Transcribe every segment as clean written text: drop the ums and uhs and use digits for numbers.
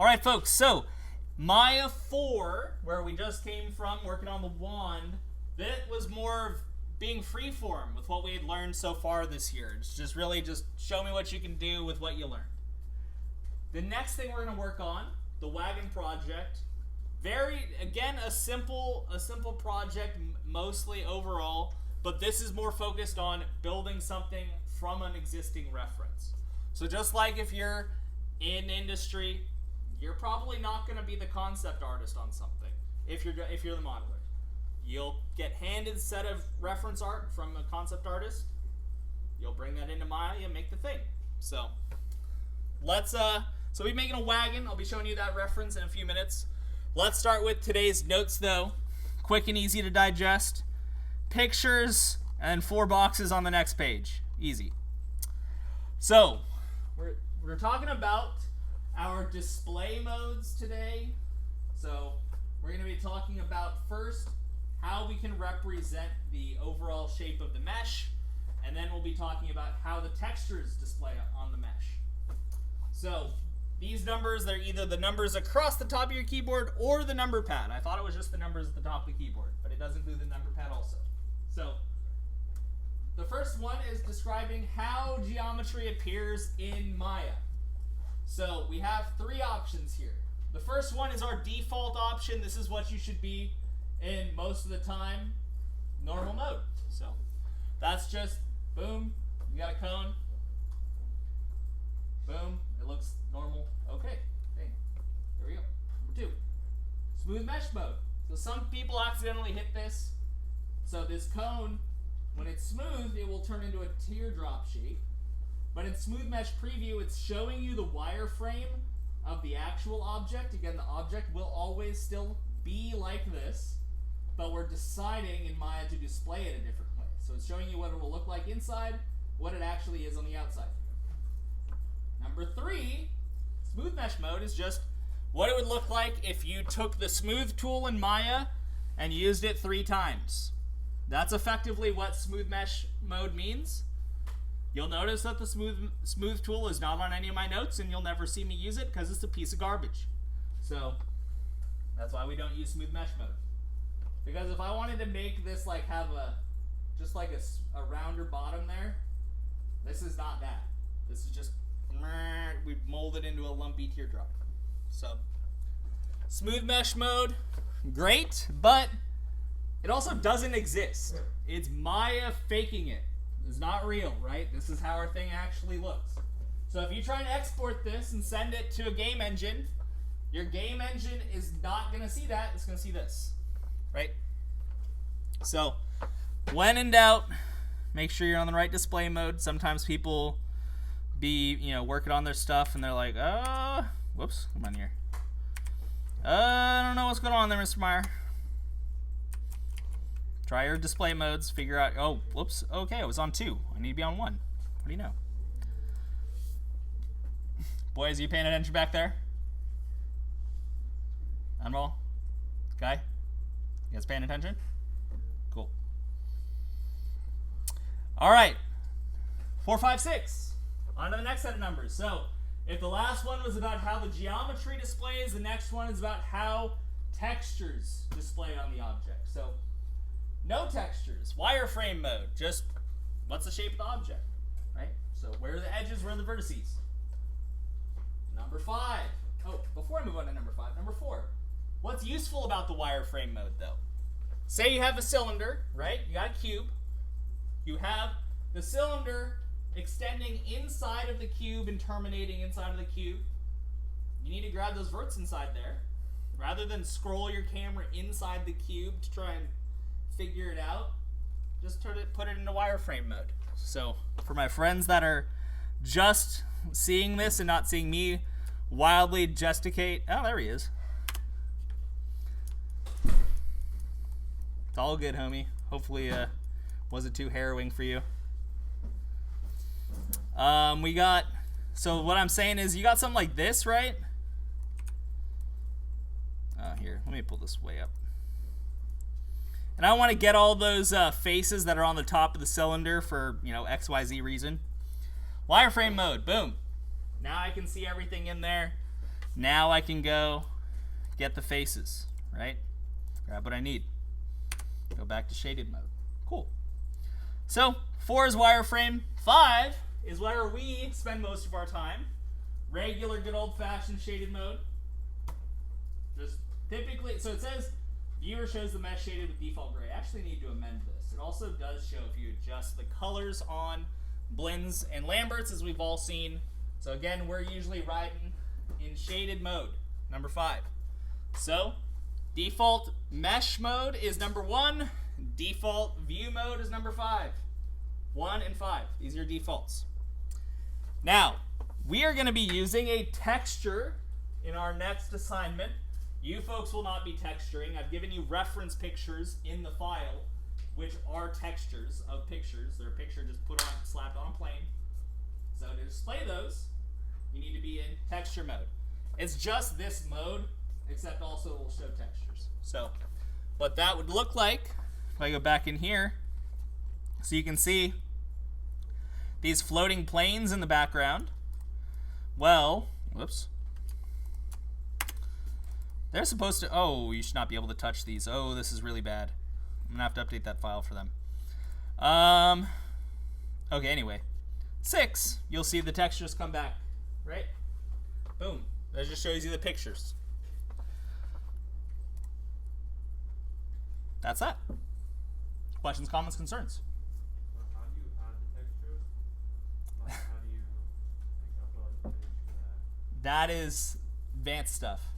All right, folks, so Maya 4, where we just came from working on the wand, that was more of being freeform with what we had learned so far this year. It's just really just show me what you can do with what you learned. The next thing we're going to work on, the Wagon project. Again, a simple project, mostly overall, but this is more focused on building something from an existing reference. So just like if you're in industry, you're probably not going to be the concept artist on something if you're the modeler. You'll get handed a set of reference art from a concept artist. You'll bring that into Maya and make the thing. So let's so we're making a wagon. I'll be showing you that reference in a few minutes. Let's start with today's notes though. Quick and easy to digest. Pictures and 4 boxes on the next page. Easy. So we're talking about our display modes today. So we're going to be talking about first how we can represent the overall shape of the mesh, and then we'll be talking about how the textures display on the mesh. So these numbers, they're either the numbers across the top of your keyboard or the number pad. I thought it was just the numbers at the top of the keyboard, but it does include the number pad also. So the first one is describing how geometry appears in Maya. So we have 3 options here. The first one is our default option. This is what you should be in most of the time, normal mode. So that's just, boom, you got a cone. Boom, it looks normal. Okay, there we go. Number 2, smooth mesh mode. So some people accidentally hit this. So this cone, when it's smooth, it will turn into a teardrop shape. But in Smooth Mesh Preview, it's showing you the wireframe of the actual object. Again, the object will always still be like this, but we're deciding in Maya to display it a different way. So it's showing you what it will look like inside, what it actually is on the outside. Number 3, Smooth Mesh Mode is just what it would look like if you took the Smooth tool in Maya and used it 3 times. That's effectively what Smooth Mesh Mode means. You'll notice that the smooth tool is not on any of my notes, and you'll never see me use it because it's a piece of garbage. So that's why we don't use smooth mesh mode. Because if I wanted to make this like have just like a rounder bottom there, this is not that. This is just we molded into a lumpy teardrop. So smooth mesh mode, great, but it also doesn't exist. It's Maya faking it. It's not real, right? This is how our thing actually looks. So if you try and export this and send it to a game engine, your game engine is not going to see that. It's going to see this, right? So when in doubt, make sure you're on the right display mode. Sometimes people be, working on their stuff and they're like, whoops, come on here. I don't know what's going on there, Mr. Meyer. Try your display modes, figure out, oh, whoops, okay, I was on 2. I need to be on 1. What do you know? Boys, are you paying attention back there? Unroll? Guy? You guys paying attention? Cool. All right. 4, 5, 6. On to the next set of numbers. So, if the last one was about how the geometry displays, the next one is about how textures display on the object. So, no textures, wireframe mode, just what's the shape of the object, right? So where are the edges, where are the vertices? Number 5. Oh, before I move on to number 5, number 4. What's useful about the wireframe mode though? Say you have a cylinder, right? You got a cube. You have the cylinder extending inside of the cube and terminating inside of the cube. You need to grab those verts inside there. Rather than scroll your camera inside the cube to try and figure it out, just put it into wireframe mode. So for my friends that are just seeing this and not seeing me wildly gesticate, oh, there he is. It's all good, homie. Hopefully wasn't too harrowing for you. So what I'm saying is you got something like this, right? Here, let me pull this way up. And I want to get all those faces that are on the top of the cylinder for, XYZ reason. Wireframe mode, boom. Now I can see everything in there. Now I can go get the faces, right? Grab what I need. Go back to shaded mode. Cool. So 4 is wireframe. 5 is where we spend most of our time. Regular, good old-fashioned shaded mode. Just typically, so it says viewer shows the mesh shaded with default gray. I actually need to amend this. It also does show if you adjust the colors on blends and Lamberts, as we've all seen. So again, we're usually writing in shaded mode, number 5. So default mesh mode is number 1. Default view mode is number 5. 1 and 5. These are your defaults. Now, we are going to be using a texture in our next assignment. You folks will not be texturing. I've given you reference pictures in the file, which are textures of pictures. They're a picture just slapped on a plane. So to display those, you need to be in texture mode. It's just this mode, except also it will show textures. So what that would look like, if I go back in here, so you can see these floating planes in the background. Well, whoops. They're supposed to, oh, you should not be able to touch these. Oh, this is really bad. I'm gonna have to update that file for them. Okay, anyway. 6, you'll see the textures come back, right? Boom. That just shows you the pictures. That's that. Questions, comments, concerns? How do you add the textures? Like, how do you upload the page for that? That is advanced stuff.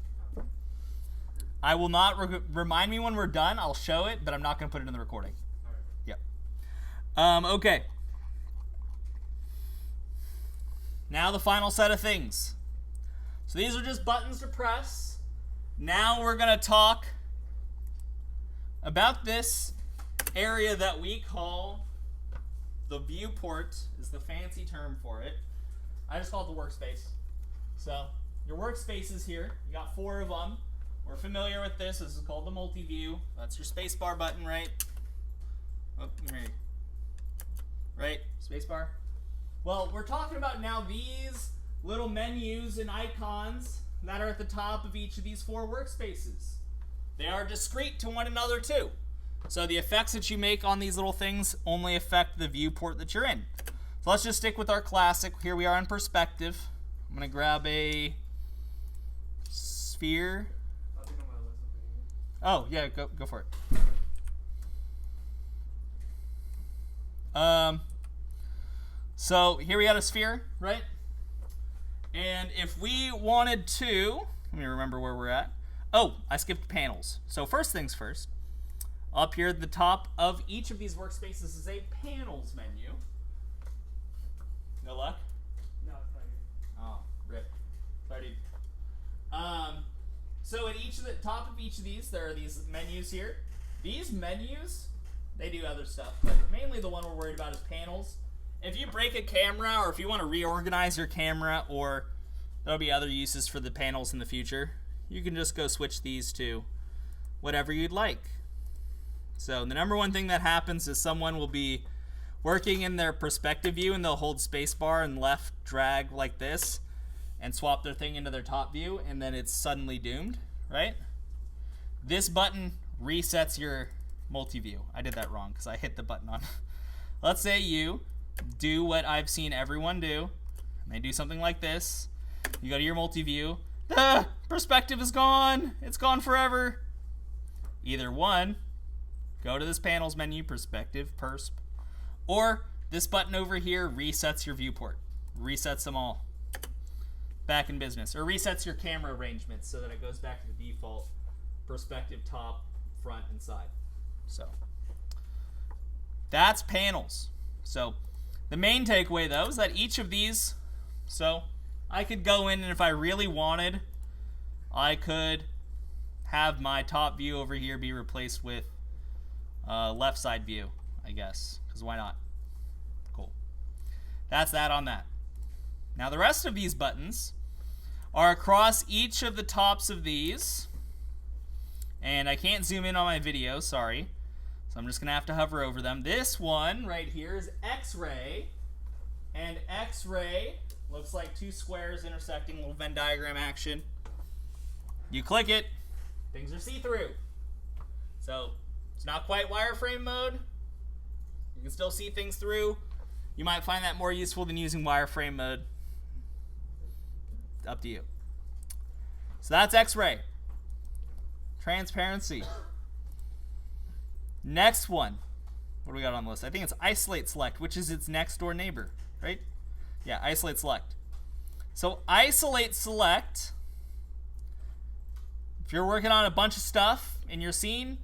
I will not remind me when we're done. I'll show it, but I'm not going to put it in the recording. All right. Yep. Okay. Now the final set of things. So these are just buttons to press. Now we're going to talk about this area that we call the viewport, is the fancy term for it. I just call it the workspace. So your workspace is here. You got 4 of them. We're familiar with this. This is called the multi-view. That's your spacebar button, right? Oh, right? Spacebar. Well, we're talking about now these little menus and icons that are at the top of each of these 4 workspaces. They are discrete to one another too. So the effects that you make on these little things only affect the viewport that you're in. So let's just stick with our classic. Here we are in perspective. I'm going to grab a sphere. I think I'm gonna list something here. Oh, yeah, go for it. So here we had a sphere, right? And if we wanted to, let me remember where we're at. Oh, I skipped panels. So first things first, up here at the top of each of these workspaces is a panels menu. No luck? No, it's not here. Oh, rip. Sorry, dude. So at the top of each of these, there are these menus here. These menus, they do other stuff, but mainly the one we're worried about is panels. If you break a camera, or if you want to reorganize your camera, or there'll be other uses for the panels in the future, you can just go switch these to whatever you'd like. So the number one thing that happens is someone will be working in their perspective view, and they'll hold spacebar and left drag like this and swap their thing into their top view, and then it's suddenly doomed, right? This button resets your multi-view. I did that wrong because I hit the button on. Let's say you do what I've seen everyone do, and they do something like this. You go to your multi-view. The perspective is gone. It's gone forever. Either one, go to this panels menu, perspective, persp, or this button over here resets your viewport. Resets them all. Back in business. Or resets your camera arrangements so that it goes back to the default perspective, top, front, and side. So that's panels. So the main takeaway though is that each of these, so I could go in, and if I really wanted, I could have my top view over here be replaced with left side view, I guess, because why not? Cool. That's that on that. Now the rest of these buttons are across each of the tops of these, and I can't zoom in on my video, sorry, so I'm just gonna have to hover over them. This one right here is X-ray, and X-ray, Looks like two squares intersecting, little Venn diagram action. You click it, things are see-through. So it's not quite wireframe mode. You can still see things through. You might find that more useful than using wireframe mode. Up to you. So that's X-ray. Transparency. Next one. What do we got on the list? I think it's isolate select, which is its next door neighbor, right? Yeah, isolate select. So isolate select, if you're working on a bunch of stuff in your scene,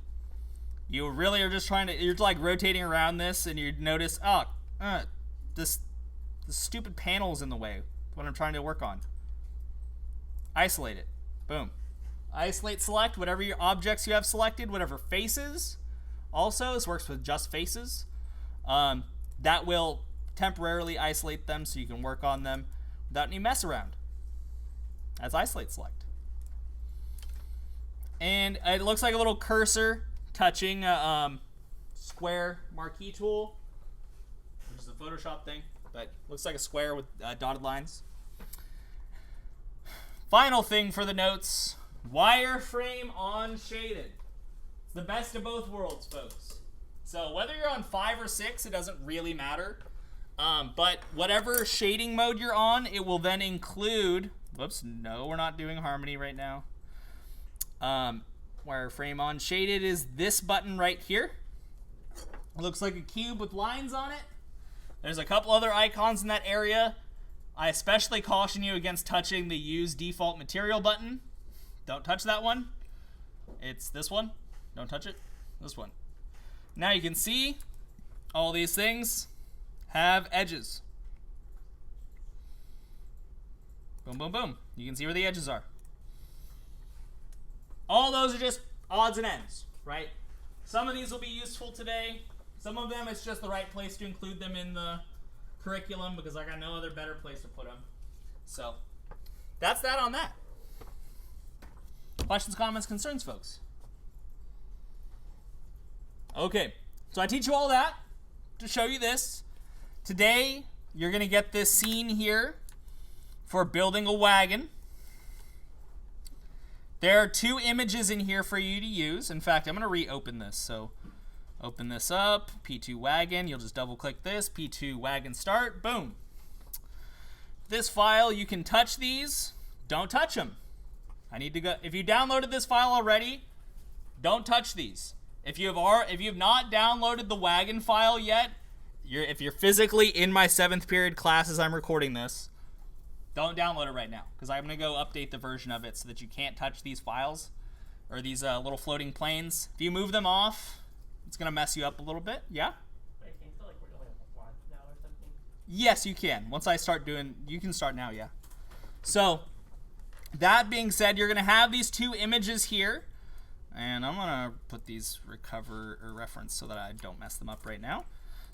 you really are just trying to, you're like rotating around this and you notice, this stupid panel is in the way, what I'm trying to work on. Isolate it. Boom. Isolate select, whatever your objects you have selected, whatever faces. Also, this works with just faces. That will temporarily isolate them so you can work on them without any mess around. That's isolate select. And it looks like a little cursor touching a square marquee tool, which is a Photoshop thing, but looks like a square with dotted lines. Final thing for the notes, wireframe on shaded. It's the best of both worlds, folks. So whether you're on 5 or 6, it doesn't really matter. But whatever shading mode you're on, it will then include, whoops, no, we're not doing harmony right now. Wireframe on shaded is this button right here. It looks like a cube with lines on it. There's a couple other icons in that area. I especially caution you against touching the use default material button. Don't touch that one. It's this one. Don't touch it. This one. Now you can see all these things have edges. Boom, boom, boom. You can see where the edges are. All those are just odds and ends, right? Some of these will be useful today. Some of them, it's just the right place to include them in the curriculum because I got no other better place to put them. So that's that on that. Questions, comments, concerns, folks? Okay, so I teach you all that to show you this. Today, you're going to get this scene here for building a wagon. There are 2 images in here for you to use. In fact, I'm going to reopen this. So open this up, P2 wagon. You'll just double click this, P2 wagon start, boom. This file, you can touch these. Don't touch them. I need to go. If you downloaded this file already, don't touch these. If you have not downloaded the wagon file yet, if you're physically in my 7th period class as I'm recording this, don't download it right now because I'm going to go update the version of it so that you can't touch these files or these little floating planes. If you move them off, it's going to mess you up a little bit. Yeah? Wait, can you feel like we're going live now or something? Yes, you can. Once I start doing, you can start now, yeah. So, that being said, you're going to have these 2 images here. And I'm going to put these recover or reference so that I don't mess them up right now.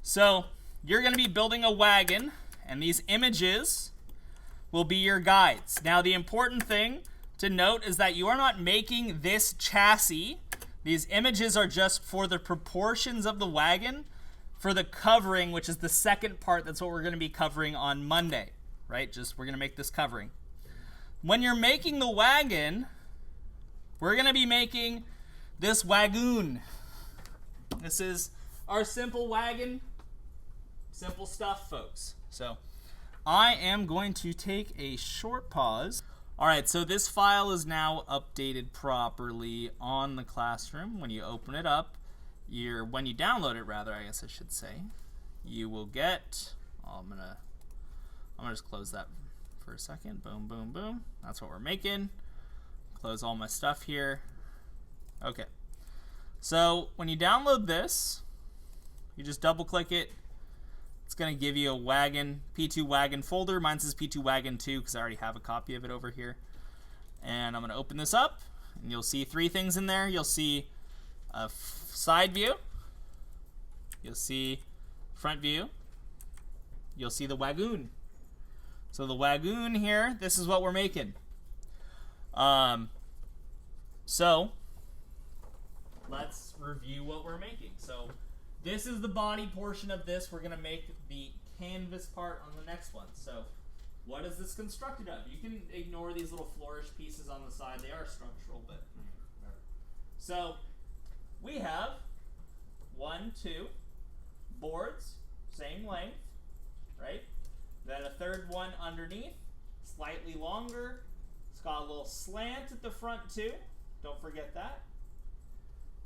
So you're going to be building a wagon, and these images will be your guides. Now the important thing to note is that you are not making this chassis. These images are just for the proportions of the wagon for the covering, which is the second part. That's what we're going to be covering on Monday, right? We're going to make this covering. When you're making the wagon, we're going to be making this wagon. This is our simple wagon. Simple stuff, folks. So I am going to take a short pause. All right, so this file is now updated properly on the classroom. When you open it up, when you download it, rather, I guess I should say, you will get, I'm gonna just close that for a second. Boom, boom, boom. That's what we're making. Close all my stuff here. Okay. So when you download this, you just double click it. It's going to give you a wagon, P2 wagon folder. Mine says P2 wagon 2 because I already have a copy of it over here. And I'm going to open this up, and you'll see 3 things in there. You'll see a side view. You'll see front view. You'll see the wagon. So the wagon here, this is what we're making. So let's review what we're making. So this is the body portion of this. We're going to make the canvas part on the next one. So What is this constructed of? You can ignore these little flourish pieces on the side. They are structural, but whatever. So we have 1, 2 boards, same length, right? Then a third one underneath, slightly longer. It's got a little slant at the front too. Don't forget that.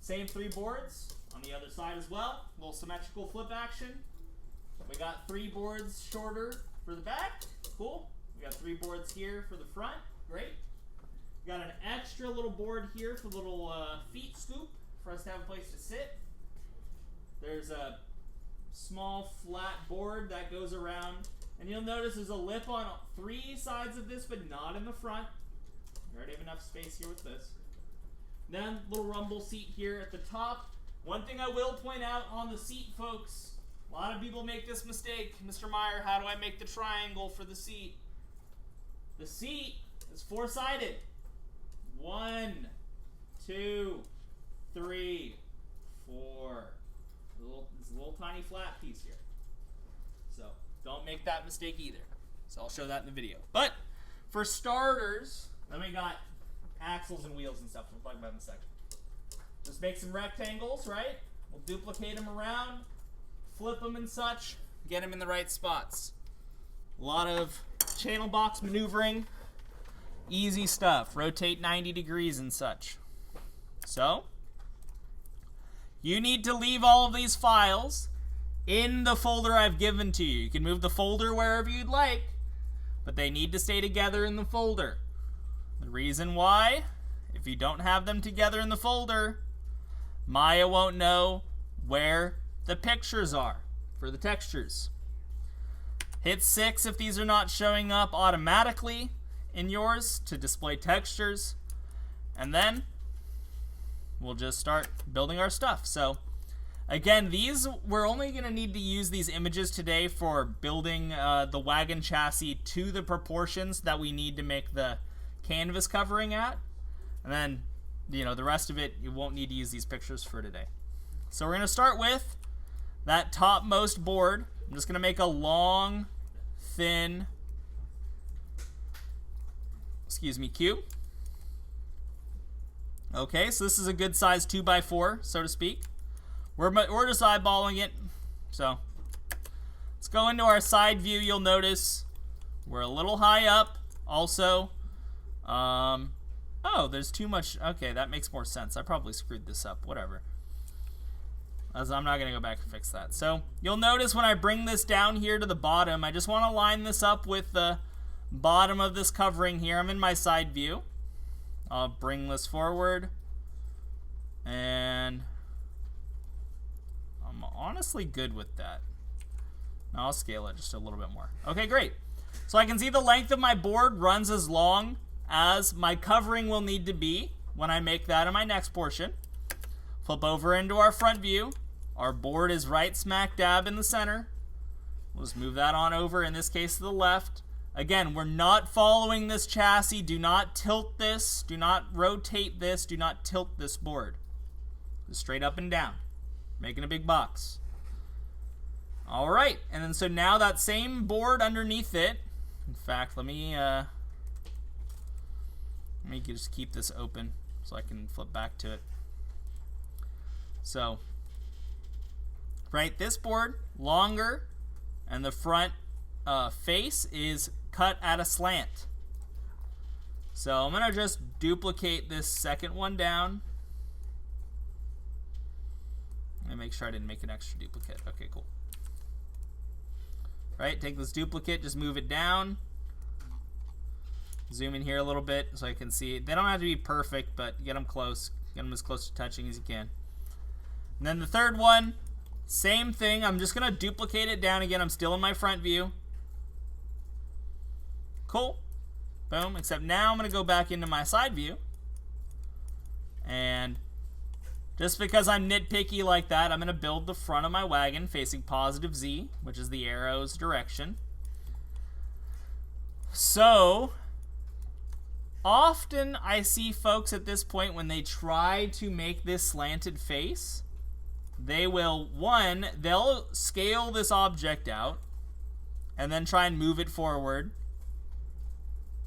Same 3 boards on the other side as well. A little symmetrical flip action. We got 3 boards shorter for the back. Cool. We got 3 boards here for the front. Great. We got an extra little board here for little feet scoop for us to have a place to sit. There's a small flat board that goes around. And you'll notice there's a lip on 3 sides of this, but not in the front. We already have enough space here with this. Then little rumble seat here at the top. One thing I will point out on the seat, folks, a lot of people make this mistake. Mr. Meyer, how do I make the triangle for the seat? The seat is 4-sided. 1, 2, 3, 4. This little tiny flat piece here. So don't make that mistake either. So I'll show that in the video. But for starters, then we got axles and wheels and stuff. We'll talk about in a second. Just make some rectangles, right? We'll duplicate them around, flip them and such, get them in the right spots. A lot of channel box maneuvering, easy stuff. Rotate 90 degrees and such. So you need to leave all of these files in the folder I've given to you. You can move the folder wherever you'd like, but they need to stay together in the folder. The reason why, if you don't have them together in the folder, Maya won't know where the pictures are for the textures. Hit 6 if these are not showing up automatically in yours to display textures, and then we'll just start building our stuff. So again, we're only going to need to use these images today for building the wagon chassis to the proportions that we need to make the canvas covering at. And then, the rest of it, you won't need to use these pictures for today. So we're going to start with that topmost board. I'm just going to make a long, thin, cube. Okay, so this is a good size 2x4, so to speak. We're just eyeballing it. So let's go into our side view. You'll notice we're a little high up. Also, oh, there's too much. Okay, that makes more sense. I probably screwed this up. Whatever. As I'm not going to go back and fix that. So you'll notice when I bring this down here to the bottom, I just want to line this up with the bottom of this covering here. I'm in my side view. I'll bring this forward. And I'm honestly good with that. Now I'll scale it just a little bit more. Okay, great. So I can see the length of my board runs as long as my covering will need to be when I make that in my next portion. Flip over into our front view. Our board is right smack dab in the center. We'll just move that on over, in this case to the left. Again, we're not following this chassis. Do not tilt this. Do not rotate this. Do not tilt this board. Just straight up and down. Making a big box. All right, and then so now that same board underneath it. In fact, let me just keep this open so I can flip back to it. So, right, this board longer, and the front face is cut at a slant. So I'm gonna just duplicate this second one down. And make sure I didn't make an extra duplicate. Okay, cool. Right, take this duplicate, just move it down. Zoom in here a little bit so I can see. They don't have to be perfect, but get them close. Get them as close to touching as you can. And then the third one, same thing. I'm just going to duplicate it down again. I'm still in my front view. Cool. Boom. Except now I'm going to go back into my side view. And just because I'm nitpicky like that, I'm going to build the front of my wagon facing positive Z, which is the arrow's direction. So often I see folks at this point, when they try to make this slanted face, they will, they'll scale this object out and then try and move it forward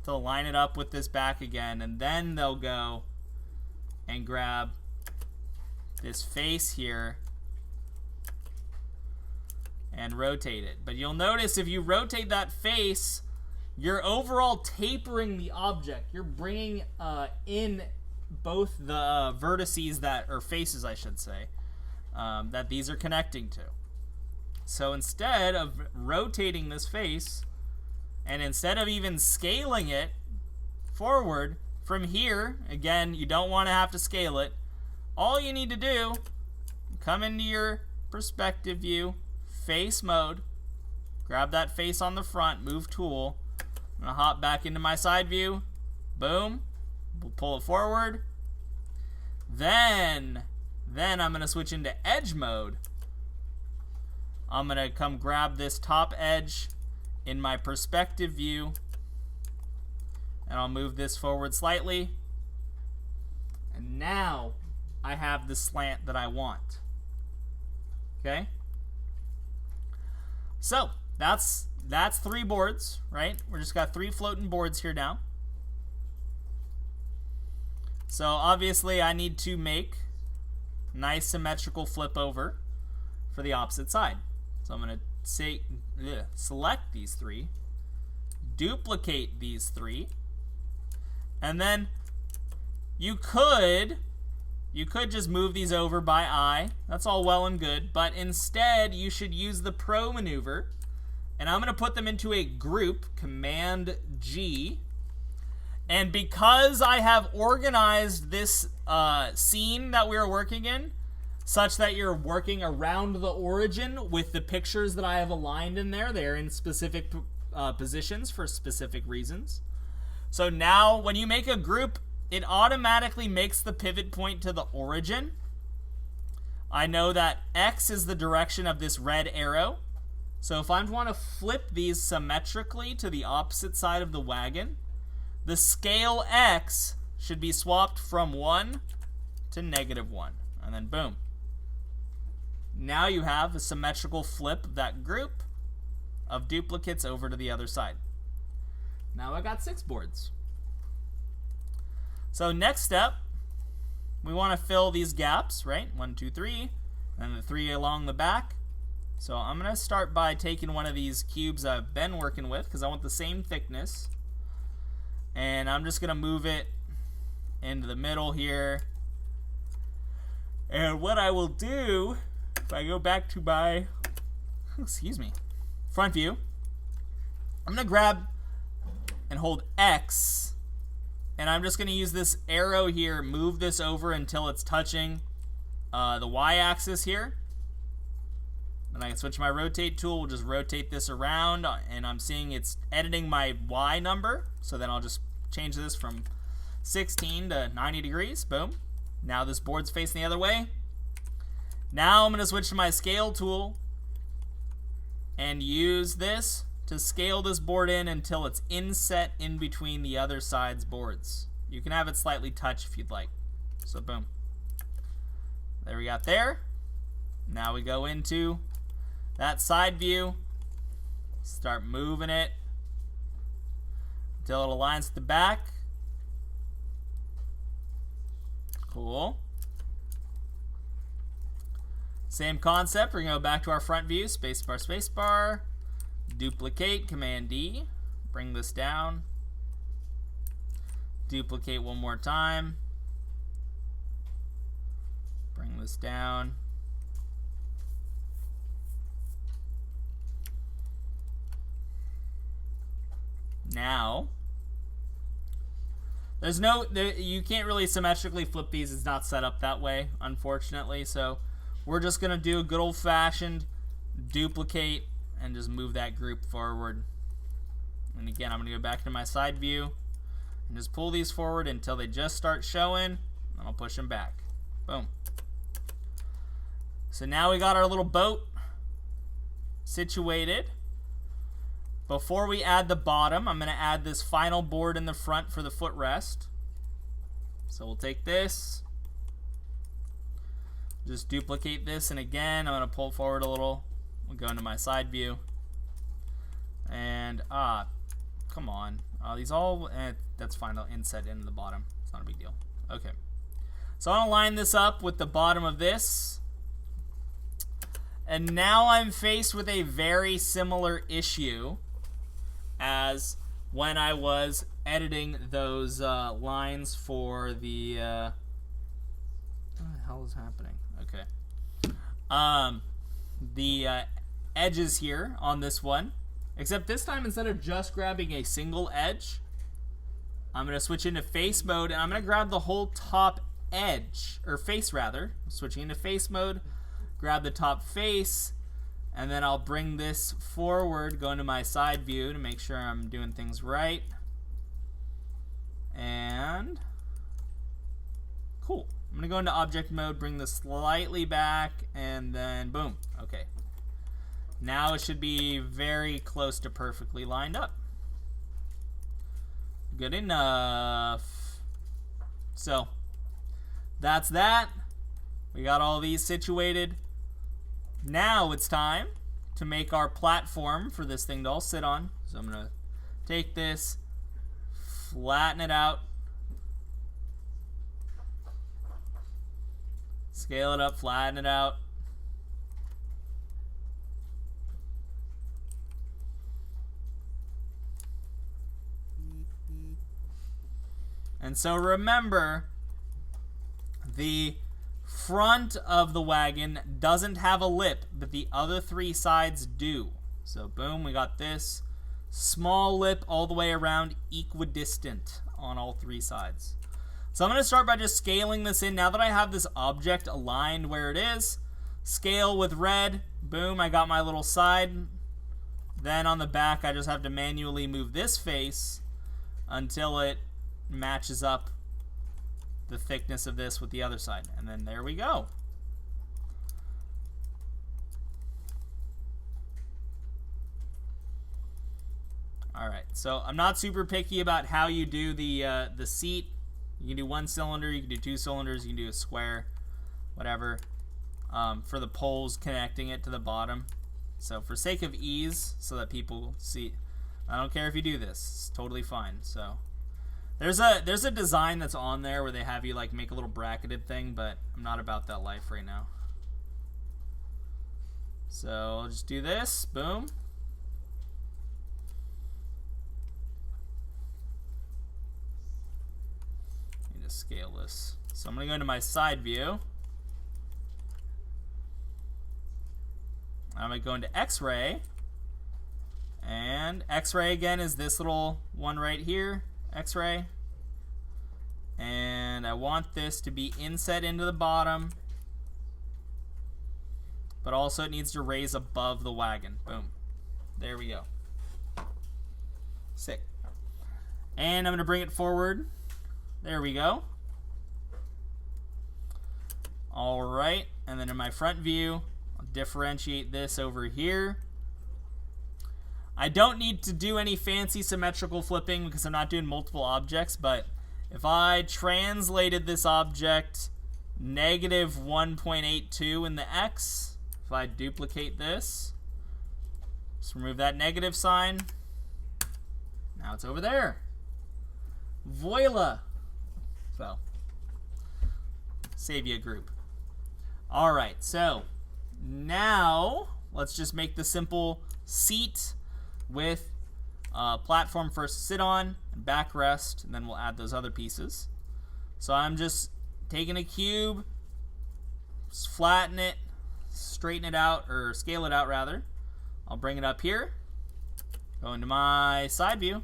to line it up with this back again, and then they'll go and grab this face here and rotate it. But you'll notice if you rotate that face, you're overall tapering the object. You're bringing in both the vertices that, or faces I should say, that these are connecting to. So instead of rotating this face, and instead of even scaling it forward from here, again, you don't want to have to scale it. All you need to do, come into your perspective view, face mode, grab that face on the front, move tool. I'm going to hop back into my side view. Boom. We'll pull it forward. Then I'm going to switch into edge mode. I'm going to come grab this top edge in my perspective view, and I'll move this forward slightly. And now I have the slant that I want. Okay? So, that's 3 boards, right? We're just got 3 floating boards here now. So obviously I need to make nice symmetrical flip over for the opposite side. So I'm going to select these 3, duplicate these 3, and then you could just move these over by eye. That's all well and good, but instead you should use the Pro maneuver, and I'm going to put them into a group, Command G. And because I have organized this scene that we are working in, such that you're working around the origin with the pictures that I have aligned in there. They're in specific positions for specific reasons. So now when you make a group, it automatically makes the pivot point to the origin. I know that X is the direction of this red arrow. So if I want to flip these symmetrically to the opposite side of the wagon, the scale X should be swapped from 1 to -1. And then boom. Now you have a symmetrical flip of that group of duplicates over to the other side. Now I got 6 boards. So next step, we want to fill these gaps, right? 1, 2, 3, and the 3 along the back. So I'm going to start by taking one of these cubes I've been working with because I want the same thickness. And I'm just going to move it into the middle here. And what I will do, if I go back to my, front view, I'm going to grab and hold X, and I'm just going to use this arrow here, move this over until it's touching the Y-axis here. Then I can switch my rotate tool, we'll just rotate this around, and I'm seeing it's editing my Y number, so then I'll just change this from 16 to 90 degrees, boom. Now this board's facing the other way. Now I'm going to switch to my scale tool and use this to scale this board in until it's inset in between the other side's boards. You can have it slightly touch if you'd like. So boom. There we got there. Now we go into that side view. Start moving it until it aligns with the back. Cool. Same concept. We're going to go back to our front view. Spacebar, spacebar. Duplicate, Command D. Bring this down. Duplicate one more time. Bring this down. Now, you can't really symmetrically flip these. It's not set up that way, unfortunately. So we're just going to do a good old-fashioned duplicate and just move that group forward. And again, I'm going to go back to my side view and just pull these forward until they just start showing. And I'll push them back. Boom. So now we got our little boat situated. Before we add the bottom, I'm going to add this final board in the front for the footrest. So we'll take this, just duplicate this, and again, I'm going to pull forward a little. We'll go into my side view. And, come on. These all, that's fine. They'll inset into the bottom. It's not a big deal. Okay. So I'm going to line this up with the bottom of this. And now I'm faced with a very similar issue as when I was editing those lines for the... what the hell is happening? Okay. The edges here on this one. Except this time, instead of just grabbing a single edge, I'm going to switch into face mode, and I'm going to grab the whole top edge, or face rather. Switching into face mode, grab the top face, and then I'll bring this forward, go into my side view to make sure I'm doing things right. And cool. I'm going to go into object mode, bring this slightly back, and then boom. Okay. Now it should be very close to perfectly lined up. Good enough. So, that's that. We got all these situated. Now it's time to make our platform for this thing to all sit on. So I'm going to take this, flatten it out, scale it up, flatten it out. And so remember, the front of the wagon doesn't have a lip, but the other three sides do. So boom, we got this small lip all the way around, equidistant on all three sides. So I'm going to start by just scaling this in. Now that I have this object aligned where it is, scale with red, boom, I got my little side. Then on the back, I just have to manually move this face until it matches up the thickness of this with the other side. And then there we go. Alright, so I'm not super picky about how you do the seat. You can do one cylinder, you can do two cylinders, you can do a square, whatever. For the poles, connecting it to the bottom. So for sake of ease, so that people see, I don't care if you do this. It's totally fine. So there's a design that's on there where they have you like make a little bracketed thing, but I'm not about that life right now. So I'll just do this. Boom. Need to scale this. So I'm going to go into my side view. I'm going to go into X-ray. And X-ray again is this little one right here. X-ray. And I want this to be inset into the bottom, but also it needs to raise above the wagon. Boom. There we go. Sick. And I'm going to bring it forward. There we go. Alright. And then in my front view, I'll differentiate this over here. I don't need to do any fancy symmetrical flipping because I'm not doing multiple objects, but if I translated this object negative 1.82 in the X, if I duplicate this, just remove that negative sign, now it's over there. Voila. So, save you a group. Alright, so now let's just make the simple seat with platform first to sit on and backrest, and then we'll add those other pieces. So I'm just taking a cube, flatten it, straighten it out, or scale it out rather. I'll bring it up here, go into my side view,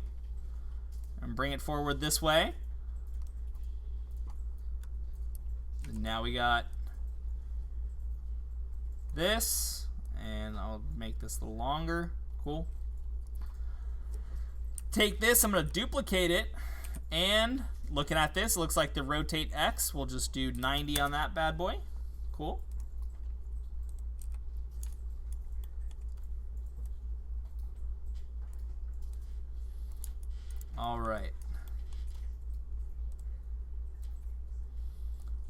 and bring it forward this way. And now we got this, and I'll make this a little longer. Cool. Take this, I'm going to duplicate it, and looking at this, it looks like the rotate X. We'll just do 90 on that bad boy. Cool. All right.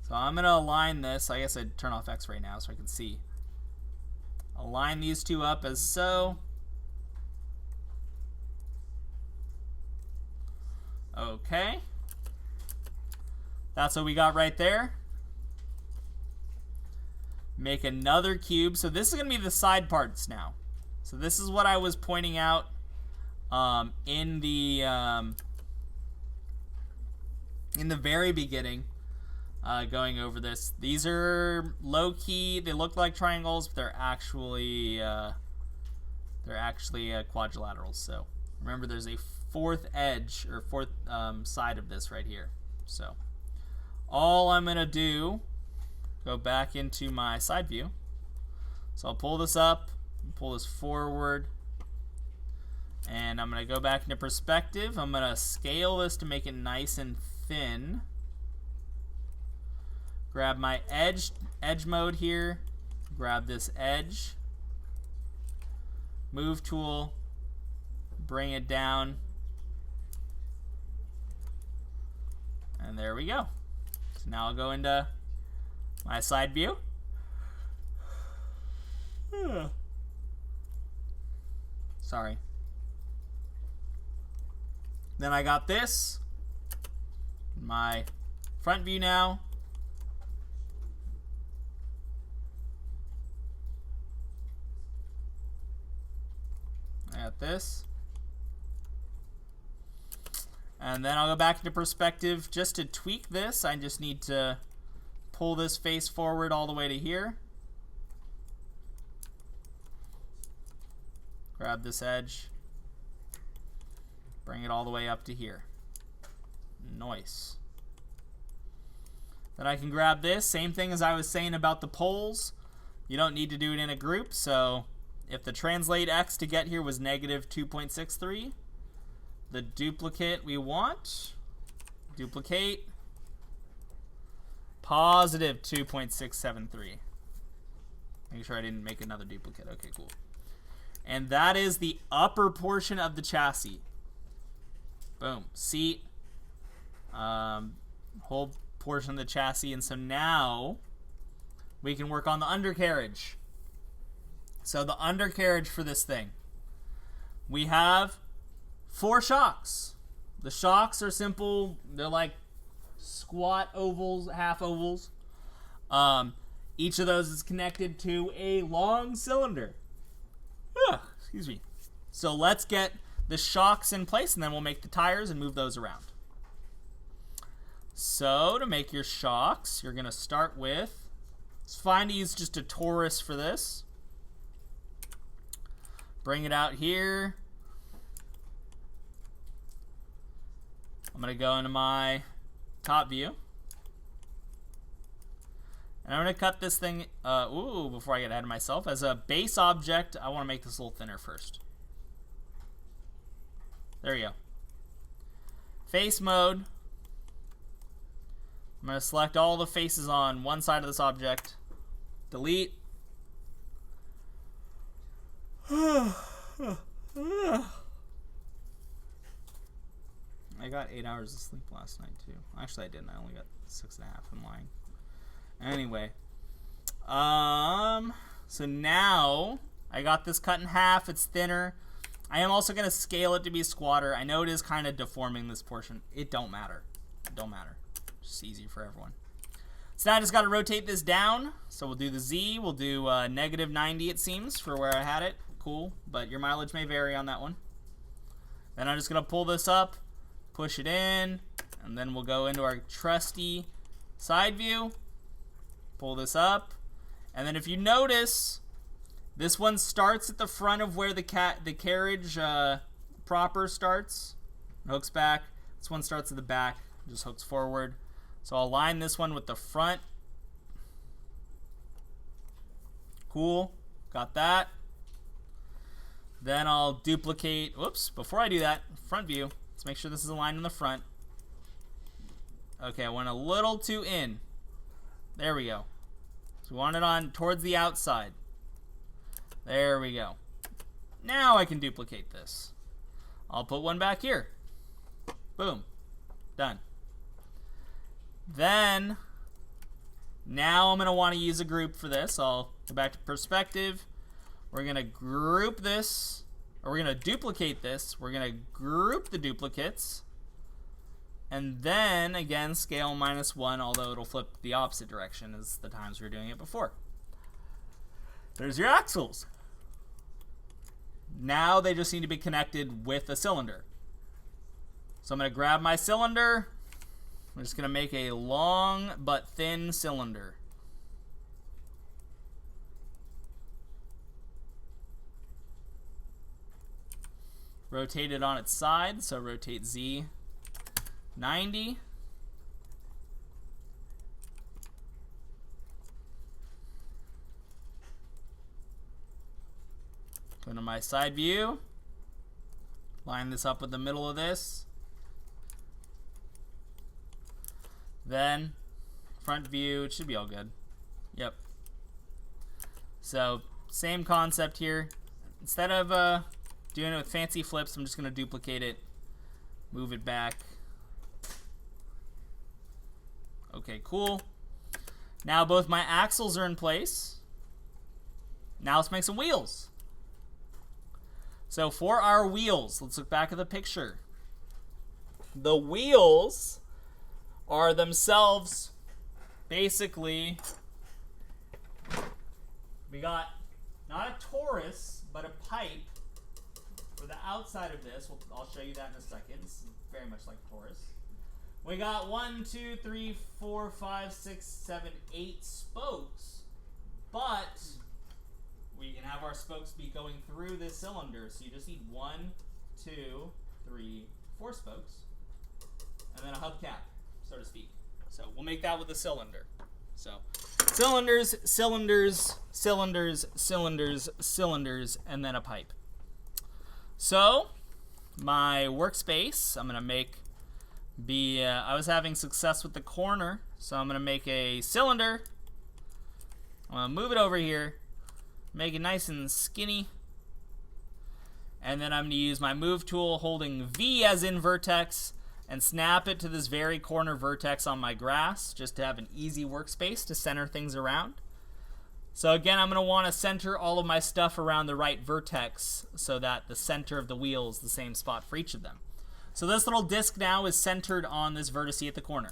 So I'm going to align this. I guess I'd turn off X right now so I can see. Align these two up as so. Okay. That's what we got right there. Make another cube. So this is going to be the side parts now. So this is what I was pointing out in the very beginning, going over this. These are low key. They look like triangles, but they're actually quadrilaterals. So remember, there's a fourth edge or fourth side of this right here. So all I'm gonna do, go back into my side view. So I'll pull this up, pull this forward, and I'm gonna go back into perspective. I'm gonna scale this to make it nice and thin. Grab my edge mode here, grab this edge, move tool, bring it down, and there we go. So now I'll go into my side view. Sorry. Then I got this, my front view now. I got this. And then I'll go back into perspective. Just to tweak this, I just need to pull this face forward all the way to here. Grab this edge. Bring it all the way up to here. Nice. Then I can grab this. Same thing as I was saying about the poles. You don't need to do it in a group. So if the translate x to get here was negative 2.63, the duplicate we want, duplicate, positive 2.673. Make sure I didn't make another duplicate. Okay, cool. And that is the upper portion of the chassis. Boom. Seat. Whole portion of the chassis. And so now we can work on the undercarriage. So the undercarriage for this thing. We have 4 shocks. The shocks are simple. They're like squat ovals, half ovals. Each of those is connected to a long cylinder. Excuse me. So let's get the shocks in place, and then we'll make the tires and move those around. So to make your shocks, you're going to start with, it's fine to use just a torus for this. Bring it out here. I'm going to go into my top view. And I'm going to cut this thing, before I get ahead of myself, as a base object, I want to make this a little thinner first. There you go. Face mode. I'm going to select all the faces on one side of this object. Delete. I got 8 hours of sleep last night too. Actually, I didn't. I only got 6.5. I'm lying. Anyway, so now I got this cut in half. It's thinner. I am also going to scale it to be squatter. I know it is kind of deforming this portion. It don't matter. It don't matter. Just easy for everyone. So now I just got to rotate this down. So we'll do the Z. We'll do negative 90, it seems, for where I had it. Cool. But your mileage may vary on that one. Then I'm just going to pull this up, push it in, and then we'll go into our trusty side view. Pull this up, and then if you notice, this one starts at the front of where the carriage proper starts, hooks back. This one starts at the back, just hooks forward. So I'll line this one with the front. Cool, got that. Then I'll duplicate, whoops, before I do that, front view, let's make sure this is aligned in the front. Okay, I went a little too in. There we go. So we want it on towards the outside. There we go. Now I can duplicate this. I'll put one back here. Boom. Done. Then, now I'm going to want to use a group for this. I'll go back to perspective. We're going to group this, or we're going to duplicate this. We're going to group the duplicates. And then, again, scale -1, although it'll flip the opposite direction as the times we were doing it before. There's your axles. Now they just need to be connected with a cylinder. So I'm going to grab my cylinder. I'm just going to make a long but thin cylinder. Rotate it on its side, so rotate Z 90. Go to my side view. Line this up with the middle of this. Then front view, it should be all good. Yep. So same concept here. Instead of doing it with fancy flips, I'm just going to duplicate it, move it back. Okay, cool. Now both my axles are in place. Now let's make some wheels. So for our wheels, let's look back at the picture. The wheels are themselves basically, we got not a torus, but a pipe for the outside of this. I'll show you that in a second. It's very much like torus. We got 1, 2, 3, 4, 5, 6, 7, 8 spokes, but we can have our spokes be going through this cylinder. So you just need 1, 2, 3, 4 spokes, and then a hubcap, so to speak. So we'll make that with a cylinder. So cylinders, cylinders, cylinders, cylinders, cylinders, and then a pipe. So my workspace, I'm gonna make I was having success with the corner, so I'm gonna make a cylinder. I'm gonna move it over here, make it nice and skinny, and then I'm gonna use my move tool holding V as in vertex and snap it to this very corner vertex on my grass just to have an easy workspace to center things around. So again, I'm going to want to center all of my stuff around the right vertex so that the center of the wheel is the same spot for each of them. So this little disc now is centered on this vertice at the corner.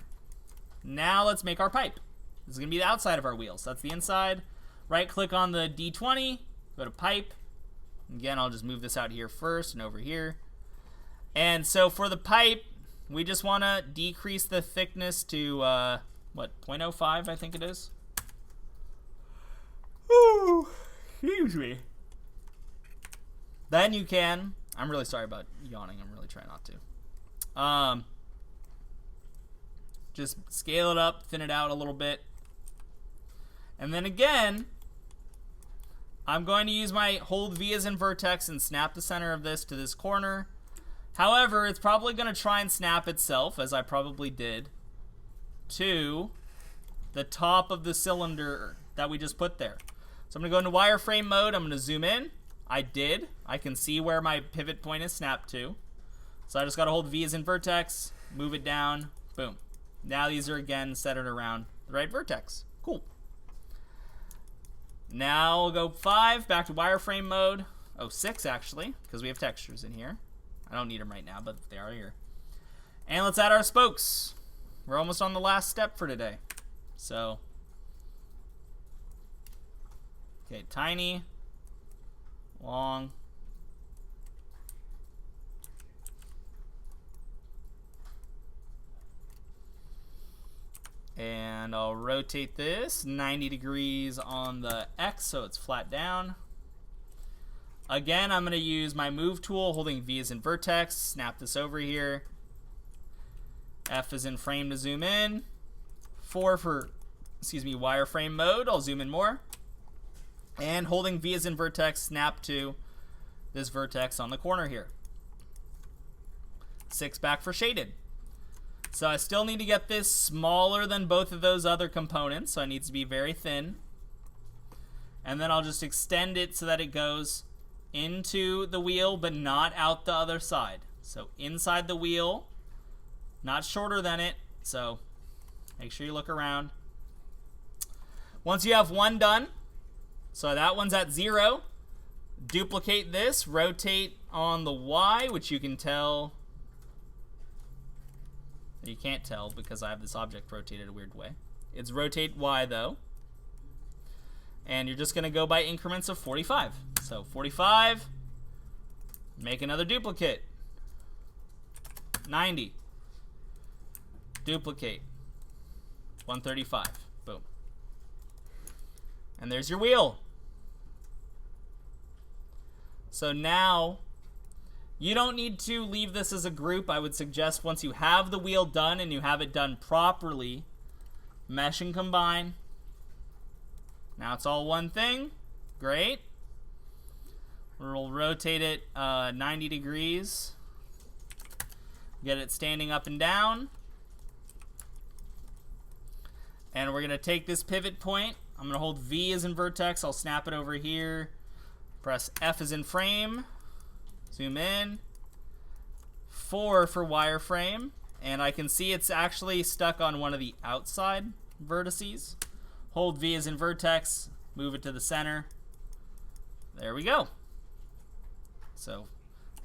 Now let's make our pipe. This is going to be the outside of our wheels. That's the inside. Right click on the D20, go to pipe. Again, I'll just move this out here first and over here. And so for the pipe, we just want to decrease the thickness to, 0.05, I think it is. Ooh, excuse me. Then you can, I'm really sorry about yawning, I'm really trying not to. Just scale it up, thin it out a little bit. And then again, I'm going to use my hold V as in vertex and snap the center of this to this corner. However, it's probably going to try and snap itself, as I probably did, to the top of the cylinder that we just put there. So I'm going to go into wireframe mode. I'm going to zoom in. I did. I can see where my pivot point is snapped to. So I just got to hold V as in vertex, move it down, boom. Now these are again centered around the right vertex. Cool. Now we'll go 5, back to wireframe mode. Oh, 6 actually, because we have textures in here. I don't need them right now, but they are here. And let's add our spokes. We're almost on the last step for today. So, okay, tiny, long, and I'll rotate this 90 degrees on the X so it's flat down. Again, I'm going to use my move tool, holding V as in vertex, snap this over here. F is in frame to zoom in. 4 for, wireframe mode. I'll zoom in more. And holding V as in vertex, snap to this vertex on the corner here. 6 back for shaded. So I still need to get this smaller than both of those other components, so it needs to be very thin. And then I'll just extend it so that it goes into the wheel but not out the other side. So inside the wheel, not shorter than it, so make sure you look around. Once you have one done, so that one's at 0, duplicate this, rotate on the Y, which you can tell You can't tell because I have this object rotated a weird way. It's rotate Y though. And you're just going to go by increments of 45. So 45, make another duplicate. 90. Duplicate. 135. Boom. And there's your wheel. So now, you don't need to leave this as a group. I would suggest once you have the wheel done and you have it done properly, mesh and combine. Now it's all one thing. Great. We'll rotate it 90 degrees. Get it standing up and down. And we're going to take this pivot point. I'm going to hold V as in vertex. I'll snap it over here. Press F as in frame. Zoom in. 4 for wireframe. And I can see it's actually stuck on one of the outside vertices. Hold V as in vertex. Move it to the center. There we go. So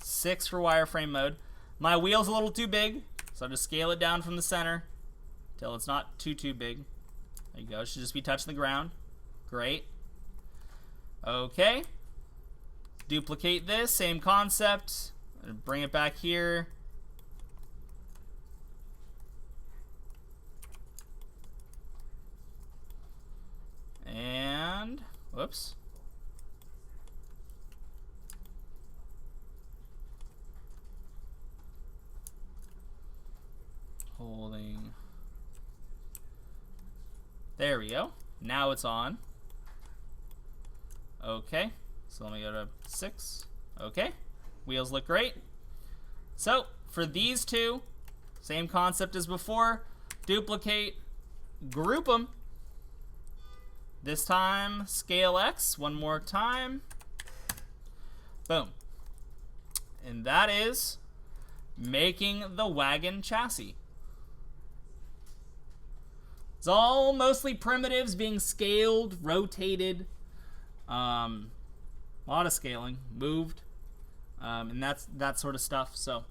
6 for wireframe mode. My wheel's a little too big, so I'll just scale it down from the center till it's not too big. There you go. It should just be touching the ground. Great. Okay. Duplicate this. Same concept. Bring it back here. And, whoops. Holding. There we go. Now it's on. Okay. So let me go to 6. Okay. Wheels look great. So for these two, same concept as before. Duplicate, group them. This time, scale X. One more time. Boom. And that is making the wagon chassis. It's all mostly primitives being scaled, rotated, a lot of scaling, moved, and that's that sort of stuff. So